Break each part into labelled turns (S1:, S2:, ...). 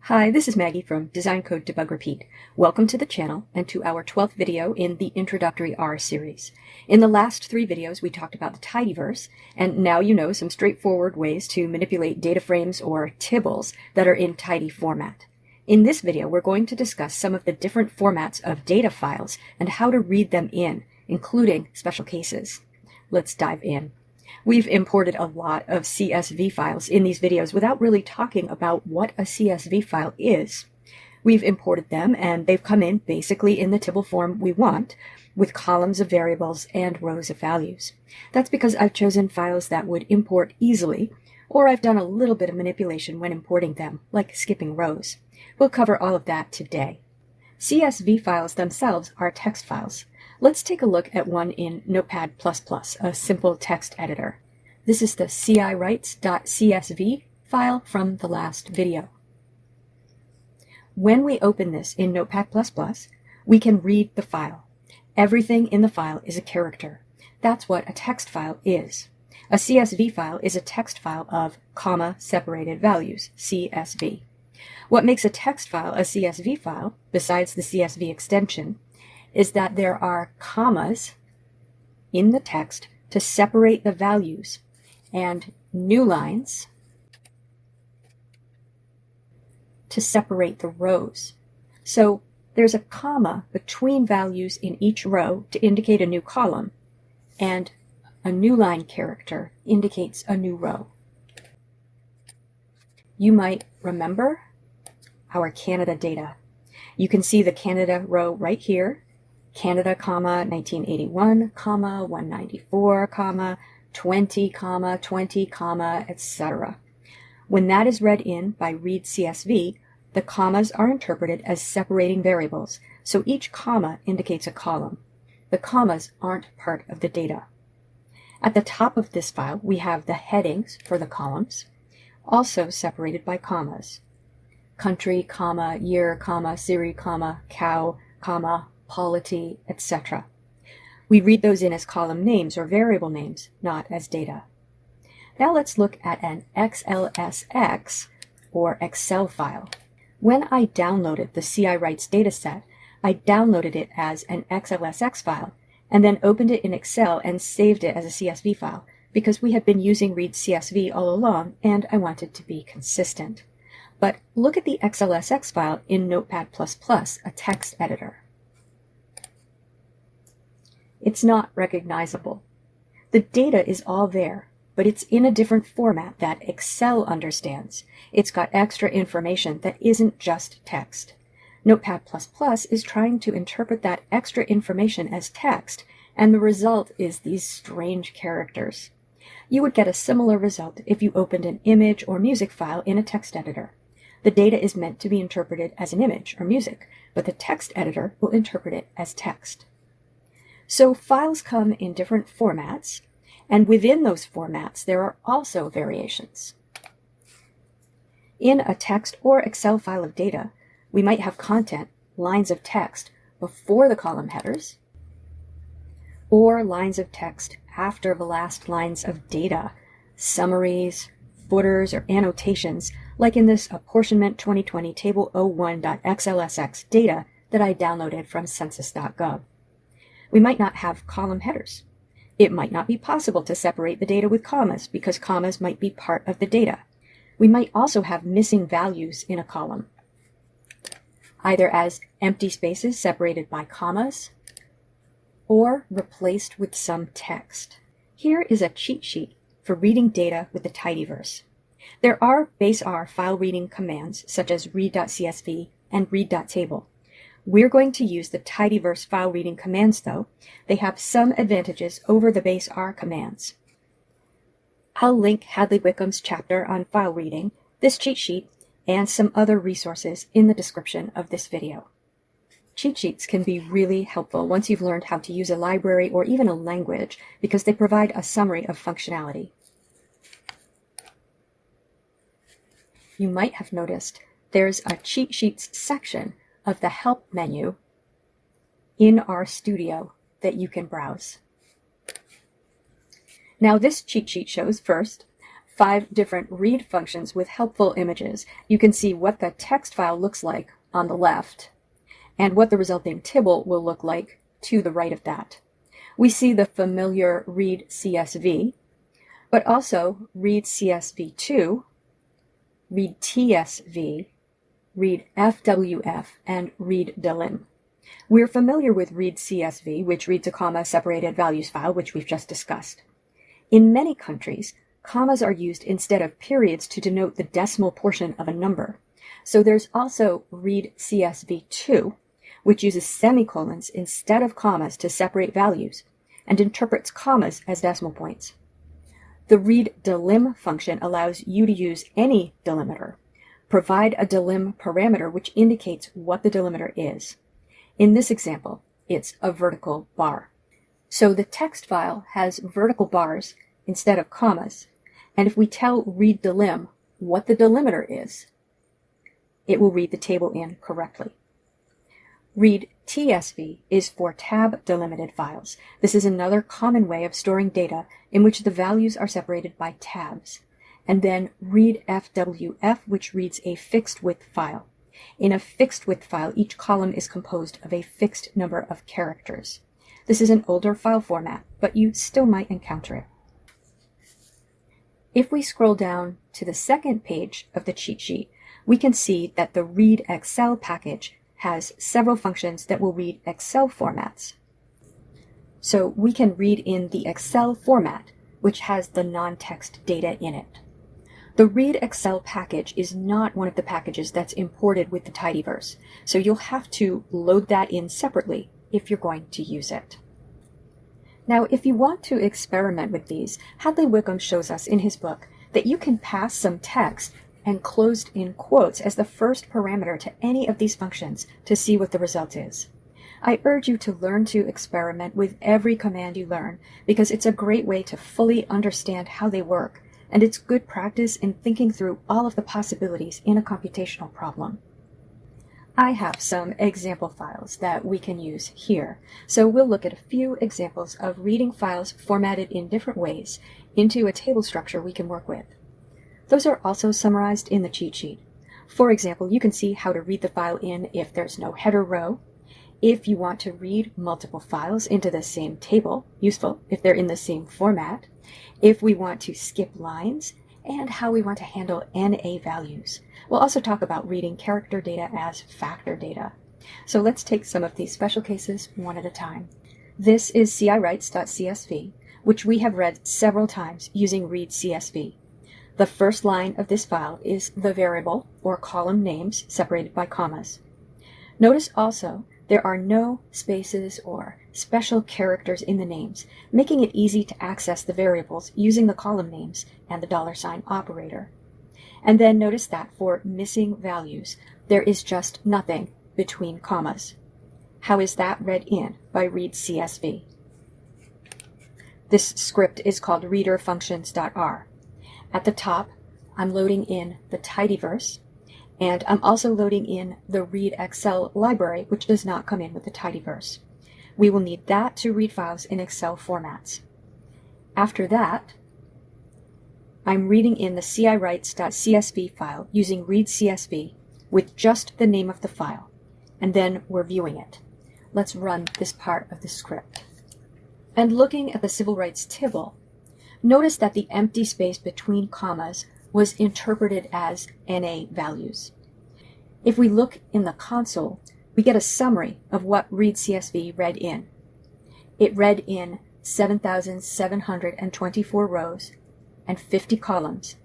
S1: Hi, this is Maggie from Design Code Debug Repeat. Welcome to the channel and to our 12th video in the Introductory R series. In the last 3 videos, we talked about the tidyverse, and now you know some straightforward ways to manipulate data frames or tibbles that are in tidy format. In this video, we're going to discuss some of the different formats of data files and how to read them in, including special cases. Let's dive in. We've imported a lot of CSV files in these videos without really talking about what a CSV file is. We've imported them and they've come in basically in the tibble form we want, with columns of variables and rows of values. That's because I've chosen files that would import easily, or I've done a little bit of manipulation when importing them, like skipping rows. We'll cover all of that today. CSV files themselves are text files. Let's take a look at one in Notepad++, a simple text editor. This is the ciwrites.csv file from the last video. When we open this in Notepad++, we can read the file. Everything in the file is a character. That's what a text file is. A CSV file is a text file of comma-separated values, CSV. What makes a text file a CSV file, besides the CSV extension, is that there are commas in the text to separate the values and new lines to separate the rows. So there's a comma between values in each row to indicate a new column, and a new line character indicates a new row. You might remember our Canada data. You can see the Canada row right here. Canada, 1981, 194, 20, 20, etc. When that is read in by read CSV, the commas are interpreted as separating variables, so each comma indicates a column. The commas aren't part of the data. At the top of this file, we have the headings for the columns, also separated by commas. Country, year, Siri, cow, polity, etc. We read those in as column names or variable names, not as data. Now let's look at an XLSX or Excel file. When I downloaded the ciwrites dataset, I downloaded it as an XLSX file and then opened it in Excel and saved it as a CSV file because we had been using read CSV all along and I wanted to be consistent. But look at the XLSX file in Notepad++, a text editor. It's not recognizable. The data is all there, but it's in a different format that Excel understands. It's got extra information that isn't just text. Notepad++ is trying to interpret that extra information as text, and the result is these strange characters. You would get a similar result if you opened an image or music file in a text editor. The data is meant to be interpreted as an image or music, but the text editor will interpret it as text. So files come in different formats, and within those formats there are also variations. In a text or Excel file of data, we might have content, lines of text, before the column headers, or lines of text after the last lines of data, summaries, footers, or annotations, like in this apportionment 2020 table 01.xlsx data that I downloaded from census.gov. We might not have column headers. It might not be possible to separate the data with commas because commas might be part of the data. We might also have missing values in a column, either as empty spaces separated by commas or replaced with some text. Here is a cheat sheet for reading data with the tidyverse. There are base R file reading commands such as read.csv and read.table. We're going to use the tidyverse file reading commands though. They have some advantages over the base R commands. I'll link Hadley Wickham's chapter on file reading, this cheat sheet, and some other resources in the description of this video. Cheat sheets can be really helpful once you've learned how to use a library or even a language because they provide a summary of functionality. You might have noticed there's a cheat sheets section of the Help menu in RStudio that you can browse. Now this cheat sheet shows first 5 different read functions with helpful images. You can see what the text file looks like on the left and what the resulting tibble will look like to the right of that. We see the familiar read CSV, but also read CSV2, read TSV, read FWF, and read delim. We're familiar with read CSV, which reads a comma-separated values file, which we've just discussed. In many countries, commas are used instead of periods to denote the decimal portion of a number. So there's also read CSV2, which uses semicolons instead of commas to separate values and interprets commas as decimal points. The read delim function allows you to use any delimiter. Provide a delim parameter which indicates what the delimiter is. In this example, it's a vertical bar. So the text file has vertical bars instead of commas, and if we tell read delim what the delimiter is, it will read the table in correctly. Read TSV is for tab delimited files. This is another common way of storing data in which the values are separated by tabs. And then read FWF, which reads a fixed width file. In a fixed width file, each column is composed of a fixed number of characters. This is an older file format, but you still might encounter it. If we scroll down to the second page of the cheat sheet, we can see that the Read Excel package has several functions that will read Excel formats. So we can read in the Excel format, which has the non-text data in it. The Read Excel package is not one of the packages that's imported with the tidyverse, so you'll have to load that in separately if you're going to use it. Now, if you want to experiment with these, Hadley Wickham shows us in his book that you can pass some text and closed in quotes as the first parameter to any of these functions to see what the result is. I urge you to learn to experiment with every command you learn because it's a great way to fully understand how they work, and it's good practice in thinking through all of the possibilities in a computational problem. I have some example files that we can use here, so we'll look at a few examples of reading files formatted in different ways into a table structure we can work with. Those are also summarized in the cheat sheet. For example, you can see how to read the file in if there's no header row, if you want to read multiple files into the same table, useful if they're in the same format, if we want to skip lines, and how we want to handle NA values. We'll also talk about reading character data as factor data. So let's take some of these special cases one at a time. This is ciwrites.csv, which we have read several times using read CSV. The first line of this file is the variable or column names separated by commas. Notice also there are no spaces or special characters in the names, making it easy to access the variables using the column names and the $sign operator. And then notice that for missing values, there is just nothing between commas. How is that read in by read CSV? This script is called readerfunctions.r. At the top, I'm loading in the tidyverse, and I'm also loading in the Read Excel library, which does not come in with the tidyverse. We will need that to read files in Excel formats. After that, I'm reading in the ciwrites.csv file using read CSV with just the name of the file, and then we're viewing it. Let's run this part of the script. And looking at the civil rights tibble, notice that the empty space between commas was interpreted as NA values. If we look in the console, we get a summary of what read CSV read in. It read in 7,724 rows and 50 columns.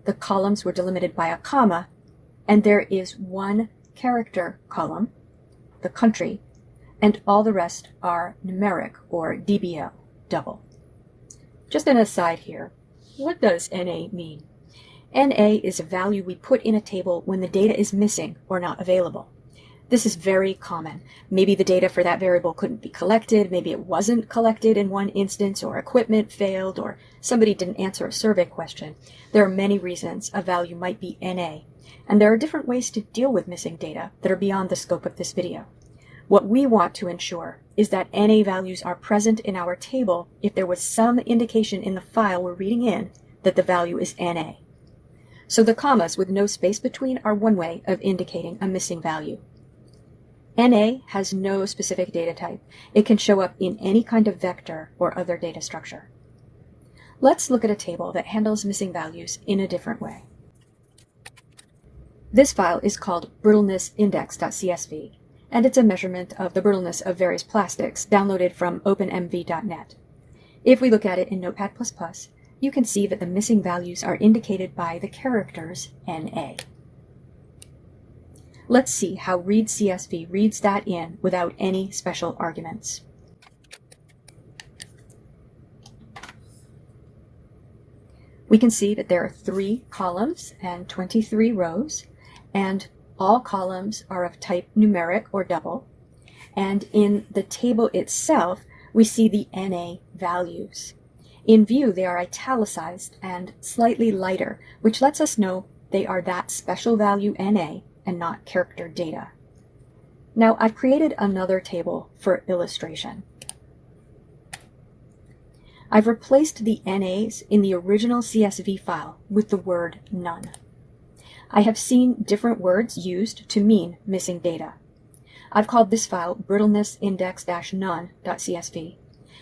S1: The columns were delimited by a comma, and there is one character column, the country, and all the rest are numeric or DBL, double. Just an aside here, what does NA mean? NA is a value we put in a table when the data is missing or not available. This is very common. Maybe the data for that variable couldn't be collected, maybe it wasn't collected in one instance, or equipment failed, or somebody didn't answer a survey question. There are many reasons a value might be NA, and there are different ways to deal with missing data that are beyond the scope of this video. What we want to ensure is that NA values are present in our table if there was some indication in the file we're reading in that the value is NA. So the commas with no space between are one way of indicating a missing value. NA has no specific data type. It can show up in any kind of vector or other data structure. Let's look at a table that handles missing values in a different way. This file is called brittleness-index.csv, and it's a measurement of the brittleness of various plastics downloaded from openmv.net. If we look at it in Notepad++, you can see that the missing values are indicated by the characters NA. Let's see how read_CSV reads that in without any special arguments. We can see that there are 3 columns and 23 rows, and all columns are of type numeric or double. And in the table itself, we see the NA values. In view, they are italicized and slightly lighter, which lets us know they are that special value NA and not character data. Now, I've created another table for illustration. I've replaced the NAs in the original CSV file with the word none. I have seen different words used to mean missing data. I've called this file brittleness-index-none.csv,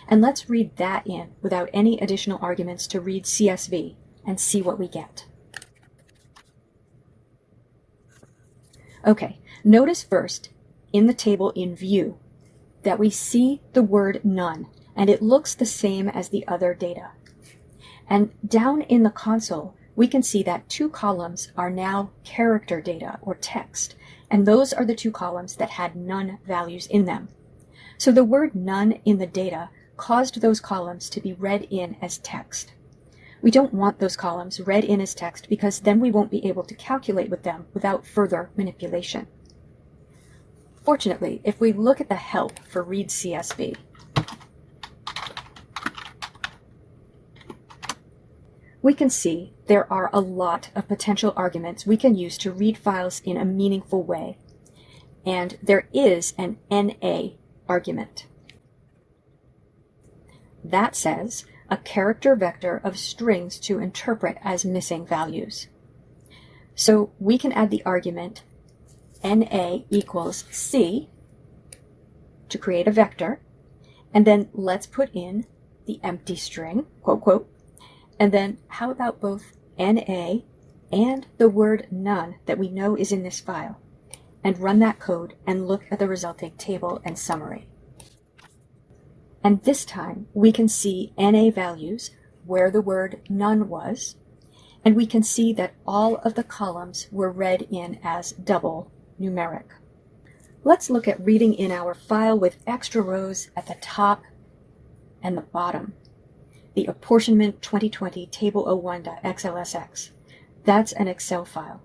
S1: and let's read that in without any additional arguments to read CSV and see what we get. Okay, notice first in the table in view that we see the word none, and it looks the same as the other data. And down in the console, we can see that 2 columns are now character data or text, and those are the 2 columns that had none values in them. So the word none in the data caused those columns to be read in as text. We don't want those columns read in as text because then we won't be able to calculate with them without further manipulation. Fortunately, if we look at the help for read CSV, we can see there are a lot of potential arguments we can use to read files in a meaningful way. And there is an NA argument. That says a character vector of strings to interpret as missing values. So we can add the argument NA equals C to create a vector, and then let's put in the empty string, quote, quote, and then how about both NA and the word none that we know is in this file, and run that code and look at the resulting table and summary. And this time we can see NA values where the word none was, and we can see that all of the columns were read in as double numeric. Let's look at reading in our file with extra rows at the top and the bottom. The apportionment 2020 table01.xlsx. That's an Excel file.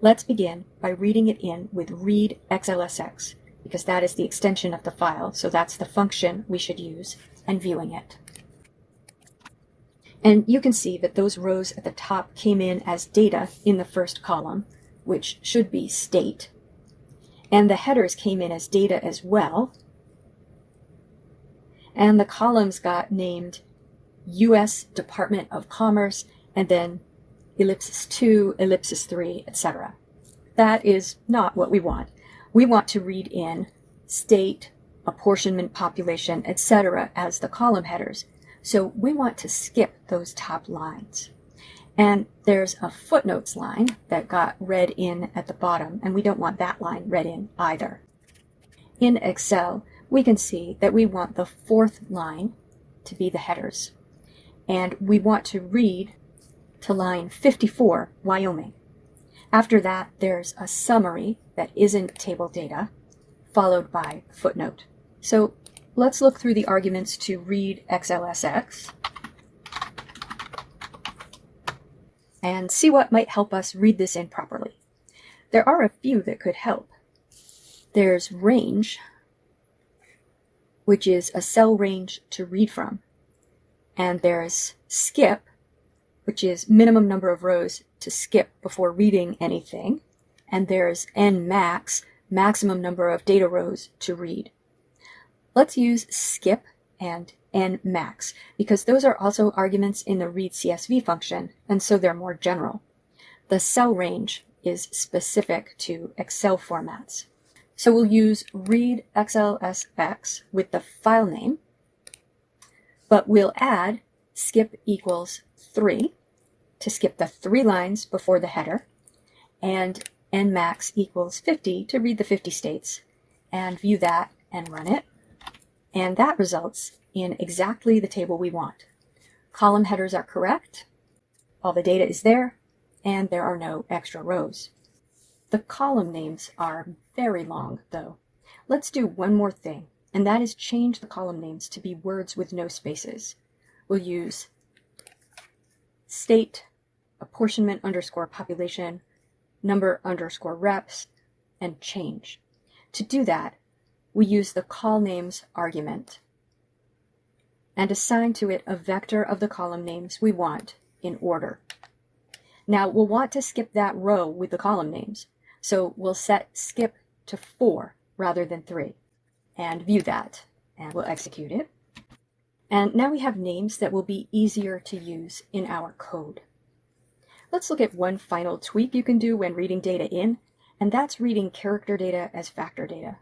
S1: Let's begin by reading it in with read xlsx, because that is the extension of the file, so that's the function we should use, and viewing it. And you can see that those rows at the top came in as data in the first column, which should be state, and the headers came in as data as well, and the columns got named U.S. Department of Commerce, and then ellipsis 2, ellipsis 3, etc. That is not what we want. We want to read in state, apportionment, population, etc. as the column headers. So we want to skip those top lines. And there's a footnotes line that got read in at the bottom, and we don't want that line read in either. In Excel, we can see that we want the 4th line to be the headers. And we want to read to line 54, Wyoming. After that, there's a summary that isn't table data, followed by footnote. So let's look through the arguments to read xlsx and see what might help us read this in properly. There are a few that could help. There's range, which is a cell range to read from. And there's skip, which is minimum number of rows to skip before reading anything. And there's nmax, maximum number of data rows to read. Let's use skip and and max, because those are also arguments in the read CSV function, and so they're more general. The cell range is specific to Excel formats. So we'll use read XLSX with the file name, but we'll add skip equals 3 to skip the 3 lines before the header, and nmax equals 50 to read the 50 states, and view that and run it. And that results in exactly the table we want. Column headers are correct, all the data is there, and there are no extra rows. The column names are very long, though. Let's do one more thing, and that is change the column names to be words with no spaces. We'll use state, apportionment underscore population, number underscore reps, and change. To do that, we use the call names argument and assign to it a vector of the column names we want in order. Now we'll want to skip that row with the column names, so we'll set skip to 4 rather than 3 and view that, and we'll execute it. And now we have names that will be easier to use in our code. Let's look at one final tweak you can do when reading data in, and that's reading character data as factor data.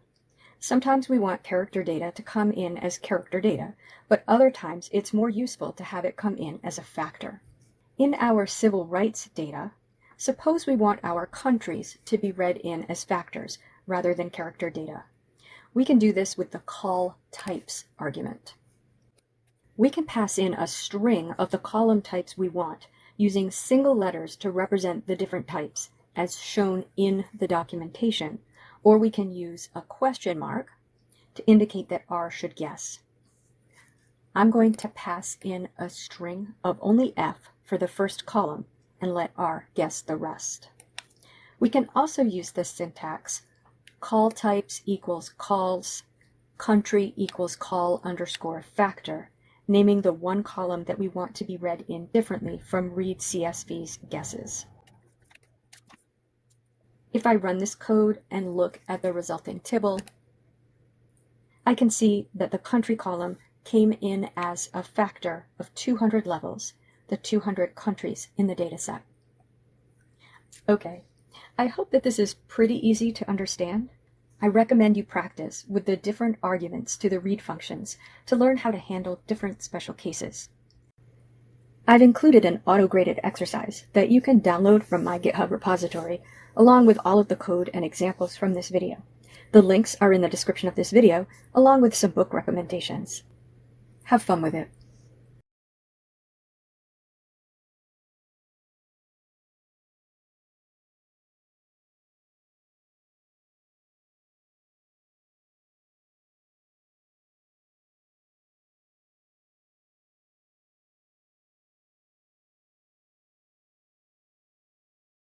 S1: Sometimes we want character data to come in as character data, but other times it's more useful to have it come in as a factor. In our civil rights data, suppose we want our countries to be read in as factors rather than character data. We can do this with the call types argument. We can pass in a string of the column types we want, using single letters to represent the different types, as shown in the documentation, or we can use a question mark to indicate that R should guess. I'm going to pass in a string of only F for the first column and let R guess the rest. We can also use the syntax call types equals calls, country equals call underscore factor, naming the one column that we want to be read in differently from read CSV's guesses. If I run this code and look at the resulting tibble, I can see that the country column came in as a factor of 200 levels, the 200 countries in the dataset. Okay, I hope that this is pretty easy to understand. I recommend you practice with the different arguments to the read functions to learn how to handle different special cases. I've included an auto-graded exercise that you can download from my GitHub repository, along with all of the code and examples from this video. The links are in the description of this video, along with some book recommendations. Have fun with it.